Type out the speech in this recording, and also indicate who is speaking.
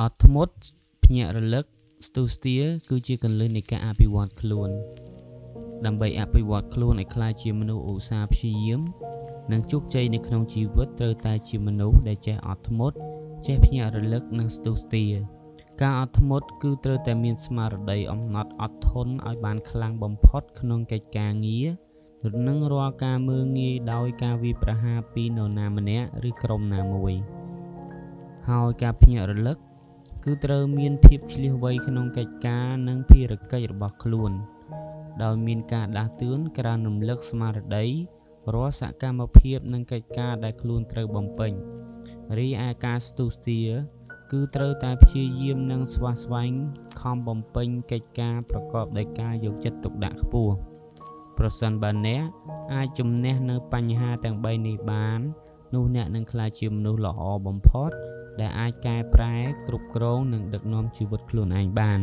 Speaker 1: អត់ធ្មត់ភ្ញាក់រលឹកស្ទុះស្ទាគឺជាគន្លឹះនៃការអភិវឌ្ឍខ្លួនដើម្បីអភិវឌ្ឍខ្លួនឲ្យក្លាយជាមនុស្សឧស្សាហ៍ព្យាយាមនិងជោគជ័យនៅក្នុងជីវិតត្រូវតែជាមនុស្សដែលចេះអត់ធ្មត់ចេះភ្ញាក់រលឹកនិងស្ទុះស្ទាការអត់ធ្មត់គឺត្រូវតែមានស្មារតីអំណត់អត់ធន់ឲ្យបានខ្លាំងបំផុតក្នុងកិច្ចការងារនិងរាល់ការមើលងាយដោយការវាយប្រហារពីនរណាម្នាក់ឬក្រុមណាមួយហើយការភ្ញាក់រលឹកគឺត្រូវមានភាពឆ្លៀសវៃក្នុងកិច្ចការនិងភារកិច្ចរបស់ខ្លួនដោយមានការដាស់តឿនក្រើនរំលឹកស្មារតីរាល់សកម្មភាពនិងកិច្ចការដែលខ្លួនត្រូវបំពេញរីឯការស្ទុះស្ទាគឺត្រូវតែព្យាយាមនិងស្វះស្វែងខំបំពេញកិច្ចការប្រកបដោយការយកចិត្តទុកដាក់ខ្ពស់ប្រសិនបើអ្នកអាចជំនះនៅបញ្ហាទាំង3នេះបាននោះអ្នកនឹងក្លាយជាមនុស្សល្អបំផុតដែលអាចកែប្រែគ្រប់គ្រងនិងដឹកនាំជីវិតខ្លួនឯងបាន